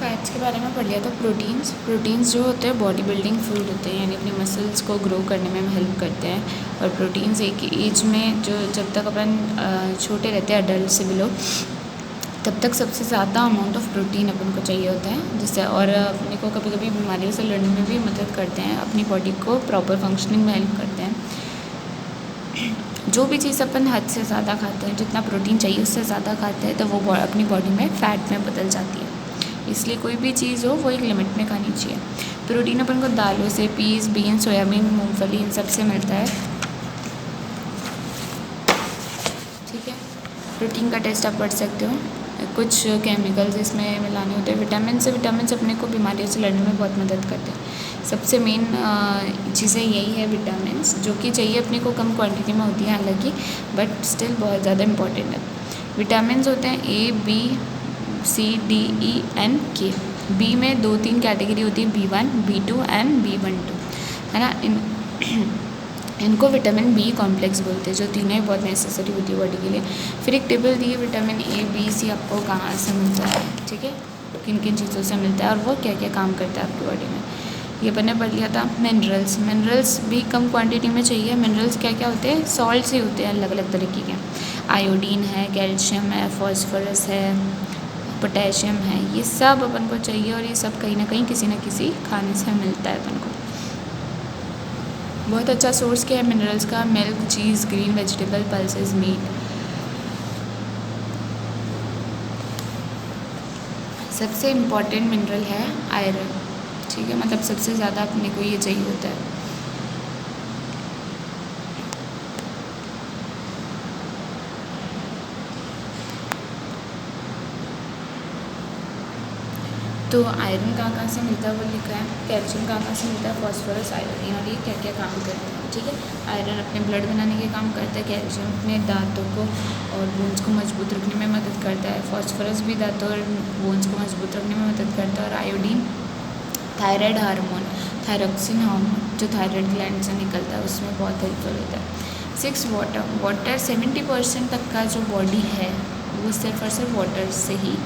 Fats के बारे में पढ़ लिया था। प्रोटीन्स जो होते हैं बॉडी बिल्डिंग फूड होते हैं, यानी अपने मसल्स को ग्रो करने में हेल्प करते हैं। और प्रोटीन्स एक एज में जो जब तक अपन छोटे रहते हैं अडल्ट से बिलो, तब तक सबसे ज़्यादा अमाउंट ऑफ प्रोटीन अपन को चाहिए होता है, जिससे और अपने को कभी कभी बीमारियों से लड़ने में भी मदद करते हैं, अपनी बॉडी को प्रॉपर फंक्शनिंग में हेल्प करते हैं। जो भी चीज़ अपन हद से ज़्यादा खाते हैं, जितना प्रोटीन चाहिए उससे ज़्यादा खाते हैं, तो वो अपनी बॉडी में फ़ैट में बदल जाती है। इसलिए कोई भी चीज़ हो वो एक लिमिट में खानी चाहिए। प्रोटीन अपन को दालों से, पीस, बीन, सोयाबीन, मूंगफली, इन सब से मिलता है। ठीक है, प्रोटीन का टेस्ट आप पढ़ सकते हो। कुछ केमिकल्स इसमें मिलाने होते हैं। विटामिन अपने को बीमारियों से लड़ने में बहुत मदद करते हैं। सबसे मेन चीज़ें यही है विटामिन, जो कि चाहिए अपने को कम क्वांटिटी में होती है हालांकि, बट स्टिल बहुत ज़्यादा इंपॉर्टेंट है। विटामिन होते हैं A, B, C, D, E, N, K। B में 2-3 कैटेगरी होती है, B1, B2 एंड B12, है ना। इनको विटामिन बी कॉम्प्लेक्स बोलते हैं, जो तीनों ही बहुत नेसेसरी होती है बॉडी के लिए। फिर एक टेबल दी है विटामिन A, B, C आपको कहाँ से मिलता है, ठीक है, किन किन चीज़ों से मिलता है और वो क्या क्या काम करता है आपकी बॉडी में, ये मैंने पढ़ लिया था। मिनरल्स भी कम क्वांटिटी में चाहिए। मिनरल्स क्या क्या होते हैं, सॉल्ट्स ही होते हैं अलग अलग तरीके के। आयोडीन है, कैल्शियम है, फॉस्फोरस है, पोटेशियम है, ये सब अपन को चाहिए और ये सब कहीं ना कहीं किसी न किसी खाने से मिलता है अपन को। बहुत अच्छा सोर्स क्या है मिनरल्स का, मिल्क, चीज़, ग्रीन वेजिटेबल, पल्सेस, मीट। सबसे इम्पॉर्टेंट मिनरल है आयरन, ठीक है, मतलब सबसे ज़्यादा अपने को ये चाहिए होता है। तो आयरन कहाँ से मिलता है वो लिखा है, कैल्शियम कहाँ से मिलता है, फॉस्फोरस, आयोडीन, और ये क्या क्या काम करते हैं, ठीक है। आयरन अपने ब्लड बनाने के काम करता है, कैल्शियम अपने दांतों को और बोन्स को मजबूत रखने में मदद करता है, फॉस्फोरस भी दांतों और बोन्स को मजबूत रखने में मदद करता है, और iodine thyroid hormone, thyroxine hormone जो थायराइड ग्लैंड से निकलता है उसमें बहुत हेल्पफुल होता है। 6 वाटर 70% तक का जो बॉडी है वो सिर्फ और सिर्फ वाटर से ही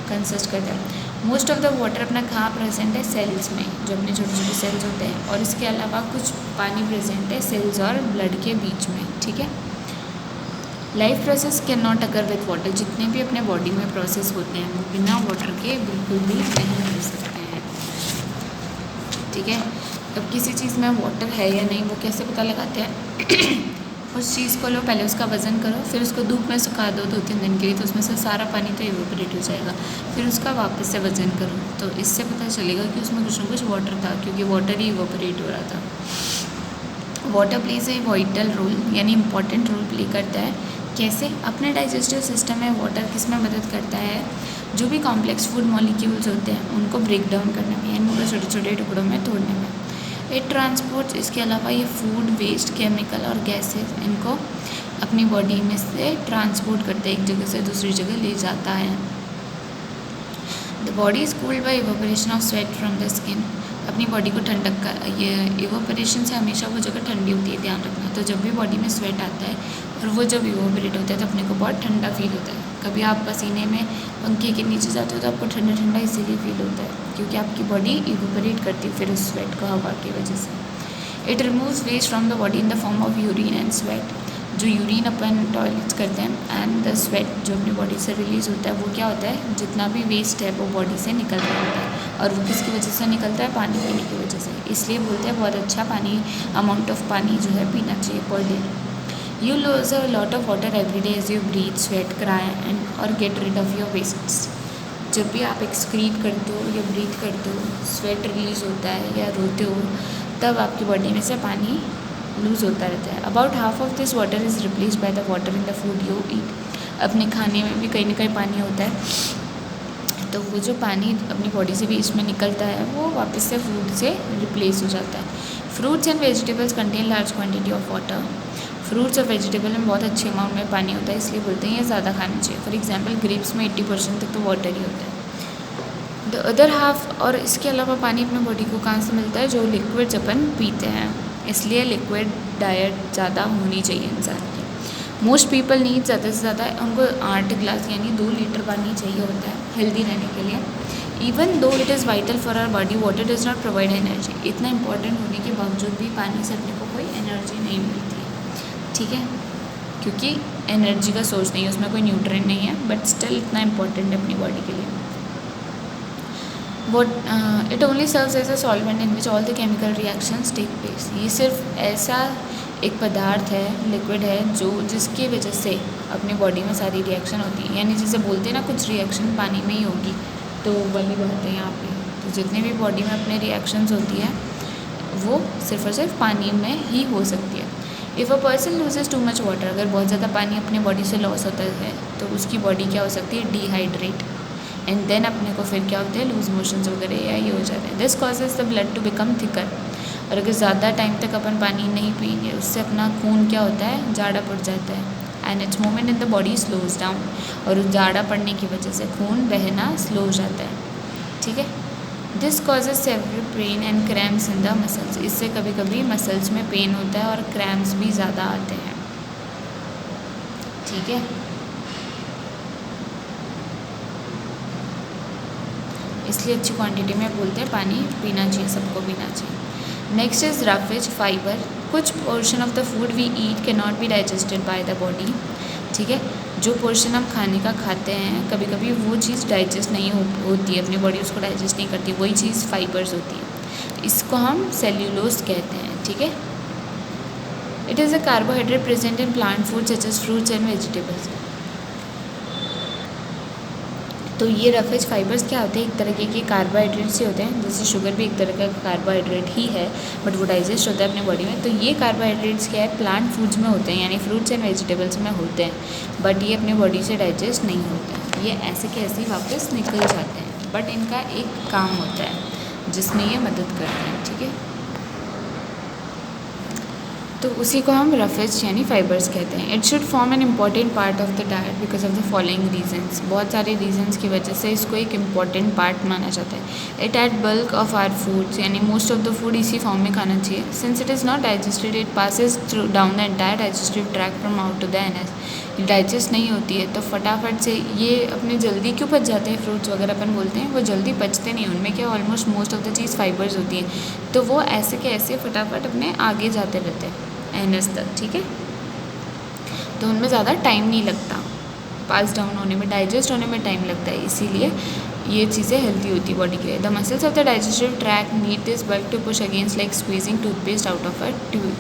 कंसिस्ट करता है। मोस्ट ऑफ द वाटर अपना कहाँ प्रेजेंट है, सेल्स में, जो अपने छोटे छोटे सेल्स होते हैं, और इसके अलावा कुछ पानी प्रेजेंट है सेल्स और ब्लड के बीच में, ठीक है। Life process can not occur with water, जितने भी अपने बॉडी में प्रोसेस होते हैं वो बिना वाटर के बिल्कुल भी नहीं हो सकते हैं, ठीक है। अब किसी चीज़ में वाटर है या नहीं वो कैसे पता लगाते हैं उस चीज़ को लो, पहले उसका वज़न करो, फिर उसको धूप में सुखा दो 2-3 दिन के लिए, तो उसमें से सारा पानी तो इवेपोरेट हो जाएगा। फिर उसका वापस से वज़न करो, तो इससे पता चलेगा कि उसमें कुछ ना कुछ वाटर था, क्योंकि वाटर ही इवेपोरेट हो रहा था। Water plays a vital role, यानी इंपॉर्टेंट रोल प्ले करता है। कैसे, अपने डाइजेस्टिव सिस्टम में वाटर किस में मदद करता है, जो भी कॉम्प्लेक्स फूड मॉलिक्यूल्स होते हैं उनको ब्रेक डाउन करने में, यानी उनको छोटे छोटे टुकड़ों में तोड़ने में। एयर ट्रांसपोर्ट, इसके अलावा ये फूड वेस्ट, केमिकल और गैसेस इनको अपनी बॉडी में से ट्रांसपोर्ट करते हैं, एक जगह से दूसरी जगह ले जाता है। The body is cooled by evaporation of sweat from the skin, अपनी बॉडी को ठंडक का, ये इवेपोरेशन से हमेशा वो जगह ठंडी होती है, ध्यान रखना। तो जब भी बॉडी में स्वेट आता है और वो जब इवेपोरेट होता है तो अपने को बहुत ठंडा फील होता है। कभी आप पसीने में पंखे के नीचे जाते हो तो आपको ठंडा ठंडा इसीलिए फील होता है, क्योंकि आपकी बॉडी इवेपोरेट करती है फिर उस स्वेट को हवा की वजह से। It removes waste from the body in the form of urine and sweat, जो यूरिन अपन टॉयलेट्स करते हैं एंड द स्वेट जो अपनी बॉडी से रिलीज़ होता है, वो क्या होता है, जितना भी वेस्ट है वो बॉडी से निकल रहा होता है, और वो किसकी वजह से निकलता है, पानी पीने की वजह से। इसलिए बोलते हैं बहुत अच्छा पानी, अमाउंट ऑफ पानी जो है पीना चाहिए per day. You lose a lot of water every day as you breathe, sweat, cry and or get rid of your wastes. जब भी आप एक्सक्रीट करते हो या ब्रीथ करते हो, स्वेट रिलीज़ होता है या रोते हो, तब आपकी बॉडी में से पानी लूज़ होता रहता है। About half of this water is replace by the water in the food you eat. अपने खाने में भी कहीं ना कहीं पानी होता है, तो वो जो पानी अपनी बॉडी से वेस्ट में निकलता है वो वापस से फूड से रिप्लेस हो जाता है। Fruits and vegetables contain large quantity of water, fruits और वेजिटेबल में बहुत अच्छे अमाउंट में पानी होता है, इसलिए बोलते हैं ये ज़्यादा खाना चाहिए। फॉर एग्जांपल ग्रेप्स में 80% तक तो वाटर ही होता है। द अदर हाफ, और इसके अलावा पानी अपने बॉडी को कहाँ से मिलता है, जो लिक्विड्स अपन पीते हैं, इसलिए लिक्विड डाइट ज़्यादा होनी चाहिए इंसान की। मोस्ट पीपल नीड ज़्यादा से ज़्यादा उनको 8 गिलास यानी 2 लीटर पानी चाहिए होता है हेल्दी रहने के लिए। Even though it is vital for our body, water does not provide energy. इतना इंपॉर्टेंट होने के बावजूद भी पानी से अपने को कोई एनर्जी नहीं मिलती है, ठीक है, क्योंकि एनर्जी का सोर्स नहीं है, उसमें कोई न्यूट्रिएंट नहीं है, बट स्टिल इतना इंपॉर्टेंट है अपनी बॉडी के लिए। What it only serves as a solvent in which all the chemical reactions take place. ये सिर्फ ऐसा एक पदार्थ है, लिक्विड है, जो जिसकी वजह से अपनी बॉडी में सारी रिएक्शन होती है, यानी जिसे बोलते हैं ना कुछ रिएक्शन पानी में ही होगी, तो वही बात है यहाँ पे। तो जितने भी बॉडी में अपने रिएक्शंस होती है वो सिर्फ और सिर्फ पानी में ही हो सकती है। If a person loses too much water, अगर बहुत ज़्यादा पानी अपने बॉडी से लॉस होता है तो उसकी बॉडी क्या हो सकती है, डिहाइड्रेट, एंड देन अपने को फिर क्या होता है, लूज मोशंस वगैरह या ये हो जाते हैं। This causes the blood to become thicker. और अगर ज़्यादा टाइम तक अपन पानी नहीं पिएंगे उससे अपना खून क्या होता है, जाड़ा पड़ जाता है, and it's movement in the body slows down. और उस जाड़ा पड़ने की वजह से खून बहना स्लो हो जाता है, ठीक है। This causes several pain and cramps in the muscles. इससे कभी कभी मसल्स में पेन होता है और क्रैम्प्स भी ज़्यादा आते हैं, ठीक है। इसलिए अच्छी क्वांटिटी में बोलते हैं पानी पीना चाहिए, सबको पीना चाहिए। Next is roughage fibre. कुछ portion of the food we eat can not be digested by the body, ठीक है। जो पोर्शन हम खाने का खाते हैं कभी कभी वो चीज़ डाइजेस्ट नहीं होती है, अपनी बॉडी उसको डाइजेस्ट नहीं करती, वही चीज़ फाइबर्स होती है। इसको हम सेल्यूलोज कहते हैं, ठीक है। It is a carbohydrate present in plant food such as fruits and vegetables. तो ये रफेज फाइबर्स क्या होते हैं, एक तरह के कार्बोहाइड्रेट्स ही होते हैं, जैसे शुगर भी एक तरह का कार्बोहाइड्रेट ही है, बट वो डाइजेस्ट होता है अपने बॉडी में। तो ये कार्बोहाइड्रेट्स क्या है, प्लांट फूड्स में होते हैं, यानी फ्रूट्स एंड वेजिटेबल्स में होते हैं, बट ये अपनी बॉडी से डाइजेस्ट नहीं होते हैं, ये ऐसे के ऐसे ही वापस निकल जाते हैं, बट इनका एक काम होता है जिसमें ये मदद करते हैं, ठीक है। तो उसी को हम रफेज यानी फाइबर्स कहते हैं। It should form an important part of the diet because of the following reasons. बहुत सारे रीजंस की वजह से इसको एक इम्पॉर्टेंट पार्ट माना जाता है। It at bulk of our foods, यानी मोस्ट ऑफ द फूड इसी फॉर्म में खाना चाहिए। Since it is not digested it passes through down the entire digestive tract from out to the anus. Digest नहीं होती है तो फटाफट से ये अपने जल्दी क्यों पच जाते हैं, फ्रूट्स वगैरह अपन बोलते हैं वो जल्दी पचते नहीं, उनमें क्या almost most of the cheese fibres होती है, तो वो ऐसे के ऐसे फटाफट अपने आगे जाते रहते हैं एनएस तक, ठीक है। तो उनमें ज़्यादा टाइम नहीं लगता, पास डाउन होने में, डाइजेस्ट होने में टाइम लगता है, इसीलिए ये चीज़ें हेल्दी होती है बॉडी के लिए। The muscles of the digestive track need this bulk to push against like squeezing toothpaste out of a tube.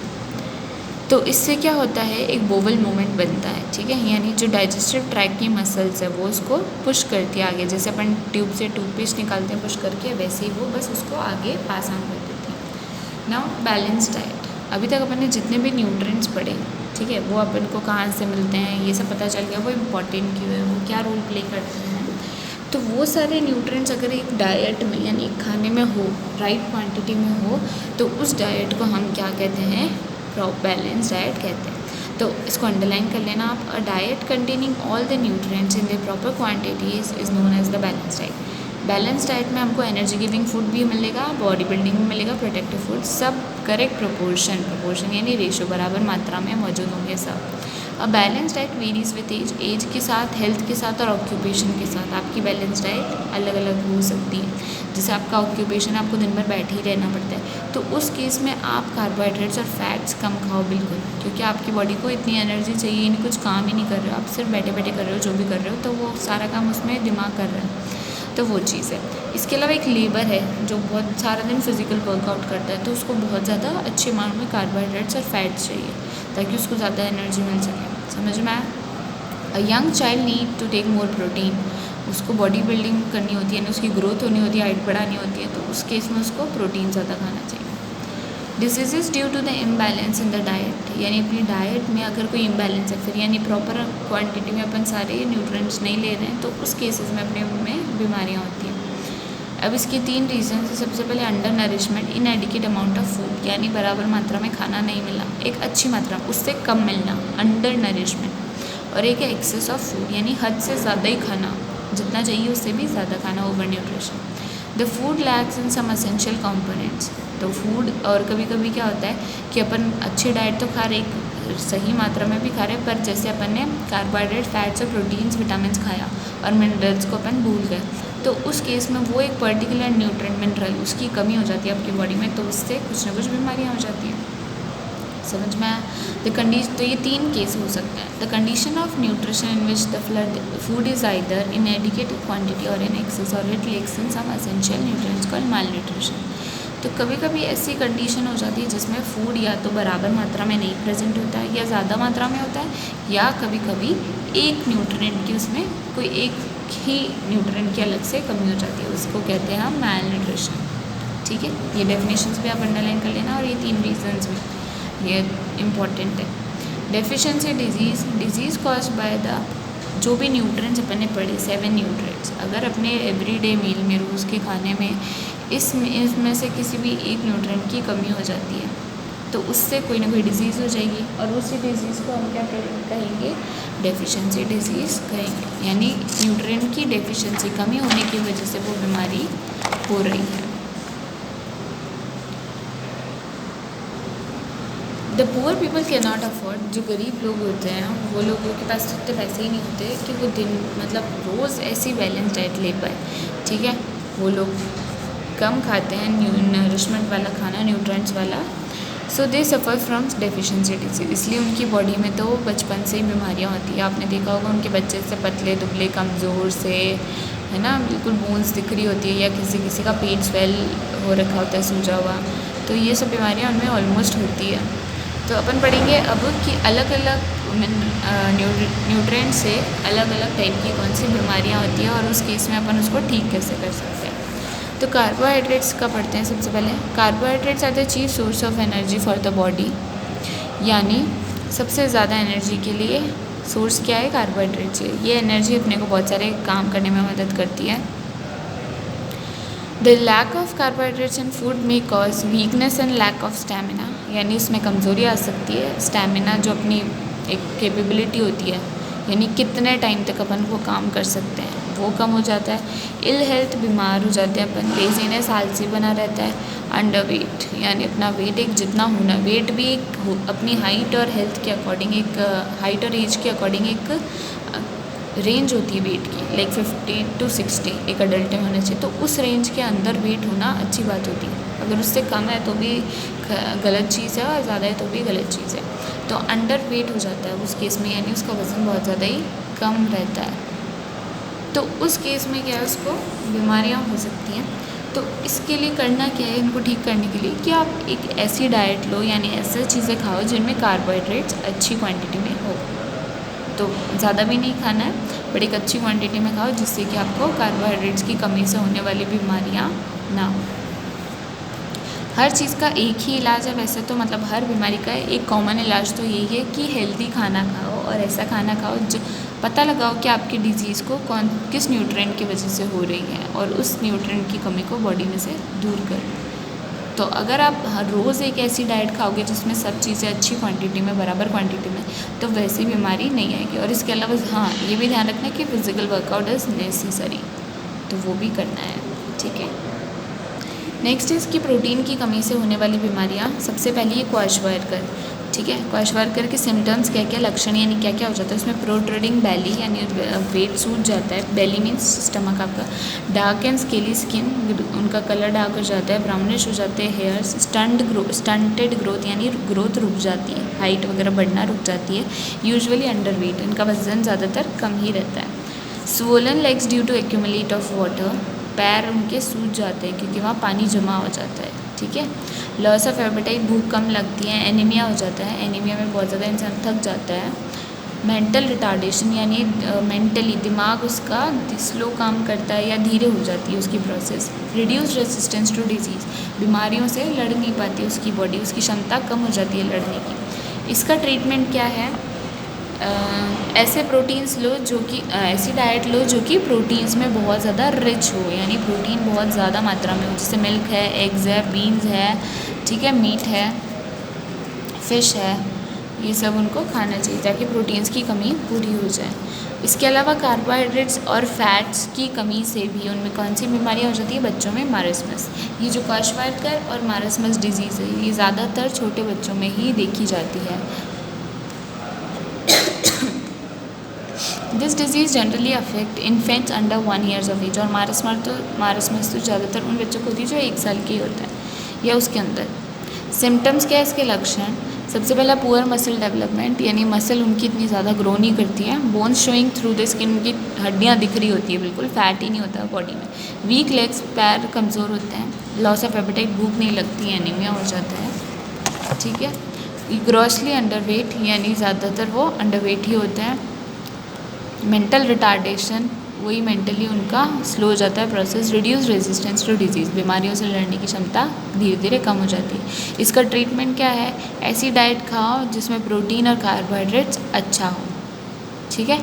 तो इससे क्या होता है, एक बोवल मूवमेंट बनता है, ठीक है, यानी जो डाइजेस्टिव ट्रैक की मसल्स है वो उसको पुश करती है आगे, जैसे अपन ट्यूब से टूथपेस्ट निकालते हैं पुश करके, वैसे ही वो बस उसको आगे पास ऑन कर देती है। Now balance diet. अभी तक अपन ने जितने भी न्यूट्रिएंट्स पढ़े, ठीक है, वो अपन को कहाँ से मिलते हैं ये सब पता चल गया, वो इम्पॉर्टेंट क्यों है, वो क्या रोल प्ले करते हैं। तो वो सारे न्यूट्रिएंट्स अगर एक डाइट में यानी एक खाने में हो, राइट क्वांटिटी में हो, तो उस डाइट को हम क्या कहते हैं, बैलेंस डाइट कहते हैं। तो इसको अंडरलाइन कर लेना आप। A diet containing all the nutrients in the proper quantities is known as the balance diet. Balance diet में हमको एनर्जी गिविंग फूड भी मिलेगा, बॉडी बिल्डिंग भी मिलेगा, प्रोटेक्टिव फूड, सब करेक्ट प्रोपोर्शन यानी रेशो बराबर मात्रा में मौजूद होंगे सब। अब balance diet varies with age के साथ, हेल्थ के साथ और ऑक्यूपेशन के साथ आपकी बैलेंस डाइट अलग अलग हो सकती है। जैसे आपका ऑक्यूपेशन, आपको दिन भर बैठे ही रहना पड़ता है, तो उस केस में आप कार्बोहाइड्रेट्स और फैट्स कम खाओ बिल्कुल, क्योंकि आपकी बॉडी को इतनी एनर्जी चाहिए नहीं, कुछ काम ही नहीं कर रहे हो, आप सिर्फ बैठे बैठे कर रहे हो जो भी कर रहे हो, तो वो सारा काम उसमें दिमाग कर रहा है, तो वो चीज़ है। इसके अलावा एक लेबर है जो बहुत सारा दिन फिजिकल वर्कआउट करता है, तो उसको बहुत ज़्यादा अच्छे अमाउंट में कार्बोहाइड्रेट्स और फैट्स चाहिए ताकि उसको ज़्यादा एनर्जी मिल सके। समझ में आया? A young child need to take more protein. उसको बॉडी बिल्डिंग करनी होती है ना, उसकी ग्रोथ होनी होती है, हाइट बढ़ानी होती है, तो उस केस में उसको प्रोटीन ज़्यादा खाना चाहिए। Disease due to the imbalance in the diet, यानी अपनी डाइट में अगर कोई इम्बैलेंस है, फिर यानी प्रॉपर क्वांटिटी में अपन सारे न्यूट्रिएंट्स नहीं ले रहे हैं, तो उस केसेस में अपने में बीमारियाँ होती हैं। अब इसके 3 रीजन है। सबसे पहले under nourishment, इनएडिक्वेट amount of food, यानी बराबर मात्रा में खाना नहीं मिला, एक अच्छी मात्रा उससे कम मिलना, अंडर नरिशमेंट। और एक है एक्सेस ऑफ फूड, यानी हद से ज़्यादा ही खाना, जितना चाहिए उससे भी ज़्यादा खाना, over nutrition. The food lacks in some essential components. तो फूड, और कभी कभी क्या होता है कि अपन अच्छी डाइट तो खा रहे, सही मात्रा में भी खा रहे, पर जैसे अपन ने कार्बोहाइड्रेट, फैट्स और प्रोटीन्स, विटामिन खाया और मिनरल्स को अपन भूल गए, तो उस केस में वो एक पर्टिकुलर न्यूट्रिएंट मिनरल उसकी कमी हो जाती है आपकी बॉडी में, तो उससे कुछ ना कुछ बीमारियाँ हो जाती हैं। समझ में आया? तो ये 3 केस हो सकते हैं। The condition of nutrition in which the food is either inadequate quantity or in excess or it lacks in some essential nutrients called malnutrition. तो कभी कभी ऐसी कंडीशन हो जाती है जिसमें फूड या तो बराबर मात्रा में नहीं प्रेजेंट होता है या ज़्यादा मात्रा में होता है, या कभी कभी एक न्यूट्रिएंट की उसमें कोई एक ही न्यूट्रिएंट की अलग से कमी हो जाती है, उसको कहते हैं हम माल न्यूट्रिशन। ठीक है, ये डेफिनेशंस भी आप अंडरलाइन कर लेना और ये 3 रीजंस भी ये इम्पॉर्टेंट है। Deficiency disease caused by the जो भी न्यूट्रिएंट्स अपने पढ़े 7 न्यूट्रिएंट्स, अगर अपने एवरीडे मील में रोज़ के खाने में इसमें से किसी भी एक न्यूट्रिएंट की कमी हो जाती है तो उससे कोई ना कोई डिज़ीज़ हो जाएगी, और उसी डिज़ीज़ को हम क्या कहेंगे? डेफिशिएंसी डिजीज़ कहेंगे। यानी न्यूट्रिएंट की डेफिशिएंसी कमी होने की वजह से वो बीमारी हो रही है। The poor people can not afford, जो गरीब लोग होते हैं वो लोगों के पास इतने पैसे ही नहीं होते कि वो रोज़ ऐसी बैलेंस डाइट ले पाए। ठीक है, वो लोग कम खाते हैं नरिशमेंट वाला खाना, न्यूट्रिएंट्स वाला, सो दे सफ़र फ्रॉम डेफिशिएंसी डिजीज। इसलिए उनकी बॉडी में तो बचपन से ही बीमारियाँ होती है। आपने देखा होगा उनके बच्चे से पतले दुबले कमज़ोर से, है ना, बिल्कुल बोन्स दिख रही होती है, या किसी का पेट स्वेल हो रखा होता है, सूजा हुआ, तो ये सब बीमारियाँ उनमें ऑलमोस्ट होती है। तो अपन पढ़ेंगे अब कि अलग अलग न्यूट्रिएंट से अलग अलग टाइप की कौन सी बीमारियाँ होती है और उस केस में अपन उसको ठीक कैसे कर सकते हैं। तो कार्बोहाइड्रेट्स का पढ़ते हैं सबसे पहले। Carbohydrates are the chief source of energy for the body, यानी सबसे ज़्यादा एनर्जी के लिए सोर्स क्या है? कार्बोहाइड्रेट्स है। ये एनर्जी अपने को बहुत सारे काम करने में मदद करती है। The lack of carbohydrates in food में cause weakness and lack of stamina, यानी इसमें कमज़ोरी आ सकती है। स्टैमिना जो अपनी एक कैपेबिलिटी होती है, यानी कितने टाइम तक अपन वो काम कर सकते हैं, वो कम हो जाता है। इल हेल्थ, बीमार हो जाते हैं अपन। लेजीनेस, आलसी बना रहता है। अंडर वेट, यानी अपना वेट एक जितना होना, वेट भी एक अपनी हाइट और हेल्थ के अकॉर्डिंग, एक हाइट और एज के अकॉर्डिंग एक रेंज होती है वेट की, लाइक 50 to 60 एक अडल्ट में होना चाहिए। तो उस रेंज के अंदर वेट होना अच्छी बात होती है। अगर उससे कम है तो भी गलत चीज़ है, और ज़्यादा है तो भी गलत चीज़ है। तो अंडर वेट हो जाता है उस केस में, यानी उसका वज़न बहुत ज़्यादा ही कम रहता है, तो उस केस में क्या है, उसको बीमारियाँ हो सकती हैं। तो इसके लिए करना क्या है, इनको ठीक करने के लिए, कि आप एक ऐसी डाइट लो, यानी ऐसी चीज़ें खाओ जिनमें कार्बोहाइड्रेट्स अच्छी क्वांटिटी में हो। तो ज़्यादा भी नहीं खाना है, बट एक अच्छी क्वांटिटी में खाओ, जिससे कि आपको कार्बोहाइड्रेट्स की कमी से होने वाली बीमारियाँ ना हो। हर चीज़ का एक ही इलाज है वैसे तो, मतलब हर बीमारी का एक कॉमन इलाज तो यही है कि हेल्दी खाना खाओ, और ऐसा खाना खाओ जो पता लगाओ कि आपकी डिजीज़ को किस न्यूट्रिएंट की वजह से हो रही है, और उस न्यूट्रिएंट की कमी को बॉडी में से दूर करो। तो अगर आप हर रोज़ एक ऐसी डाइट खाओगे जिसमें सब चीज़ें अच्छी क्वांटिटी में, बराबर क्वांटिटी में, तो वैसी बीमारी नहीं आएगी। और इसके अलावा हाँ, ये भी ध्यान रखना कि फिज़िकल वर्कआउट इज़ नेसेसरी, तो वो भी करना है। ठीक है, नेक्स्ट इज़ कि प्रोटीन की कमी से होने वाली बीमारियाँ। सबसे पहले ये क्वाशवर्कर। ठीक है, क्वाशवर्कर के सिम्टम्स क्या क्या, लक्षण यानी क्या क्या हो जाता है उसमें? प्रोट्रूडिंग बेली, यानी वेट सूज जाता है। बेली मीन्स स्टमक आपका। डार्क एंड स्केली स्किन, उनका कलर डार्क हो जाता है। ब्राउनिश हो जाते हैं हेयर्स। स्टंटेड ग्रोथ, यानी ग्रोथ रुक जाती है, हाइट वगैरह बढ़ना रुक जाती है। यूजुअली अंडर वेट, इनका वजन ज़्यादातर कम ही रहता है। Swollen legs due to accumulate of water, पैर उनके सूज जाते हैं क्योंकि वहाँ पानी जमा हो जाता है। ठीक है, लॉस ऑफ एपेटाइट, भूख कम लगती है। एनीमिया हो जाता है, एनीमिया में बहुत ज़्यादा इंसान थक जाता है। मेंटल रिटार्डेशन, यानी मेंटली दिमाग उसका स्लो काम करता है या धीरे हो जाती है उसकी process. Reduce resistance to disease, बीमारियों से लड़ नहीं पाती उसकी बॉडी, उसकी क्षमता कम हो जाती है लड़ने की। इसका ट्रीटमेंट क्या है? ऐसे प्रोटीन्स लो जो कि ऐसी डाइट लो जो कि प्रोटीन्स में बहुत ज़्यादा रिच हो, यानी प्रोटीन बहुत ज़्यादा मात्रा में हो, जैसे मिल्क है, एग्स है, बीन्स है, ठीक है, मीट है, फ़िश है, ये सब उनको खाना चाहिए ताकि प्रोटीन्स की कमी पूरी हो जाए। इसके अलावा कार्बोहाइड्रेट्स और फैट्स की कमी से भी उनमें कौन सी बीमारियाँ हो जाती है? बच्चों में मारस्मस। ये जो क्वाशवर्कर और मारस्मस डिजीज़ है, ये ज़्यादातर छोटे बच्चों में ही देखी जाती है। This disease generally affect infants under 1 years of age, और मारसमस तो ज़्यादातर उन बच्चों को होती है जो 1 साल की होता है या उसके अंदर। सिम्टम्स क्या है इसके लक्षण? सबसे पहला पुअर मसल डेवलपमेंट, यानी मसल उनकी इतनी ज़्यादा ग्रो नहीं करती है। Bones showing through the skin, उनकी हड्डियाँ दिख रही होती है, बिल्कुल फैट ही नहीं होता बॉडी में। वीक लेग्स, पैर कमज़ोर होते हैं। लॉस ऑफ एपेटाइट, भूख नहीं लगती है, एनीमिया हो जाता है, ठीक है। ग्रॉसली अंडरवेट, यानी ज़्यादातर वो अंडरवेट ही होते हैं। मेंटल रिटार्डेशन, वही मेंटली उनका स्लो हो जाता है process. Reduce resistance to disease, बीमारियों से लड़ने की क्षमता धीरे धीरे कम हो जाती है। इसका ट्रीटमेंट क्या है? ऐसी डाइट खाओ जिसमें प्रोटीन और कार्बोहाइड्रेट्स अच्छा हो, ठीक है।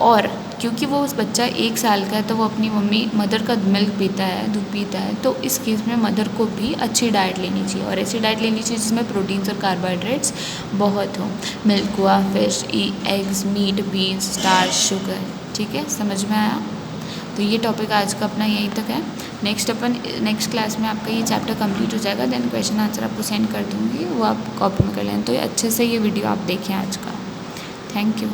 और क्योंकि वो उस बच्चा 1 साल का है तो वो अपनी मदर का मिल्क पीता है, दूध पीता है, तो इस केस में मदर को भी अच्छी डाइट लेनी चाहिए, और ऐसी डाइट लेनी चाहिए जिसमें प्रोटीन्स और कार्बोहाइड्रेट्स बहुत हो। मिल्क हुआ, fish, eggs, meat, beans, starch, sugar, ठीक है। समझ में आया? तो ये टॉपिक आज का अपना यहीं तक है। नेक्स्ट क्लास में आपका ये चैप्टर कंप्लीट हो जाएगा, देन क्वेश्चन आंसर आपको सेंड कर दूँगी, वो आप कॉपी में कर लें। तो अच्छे से ये वीडियो आप देखें आज का। Thank you.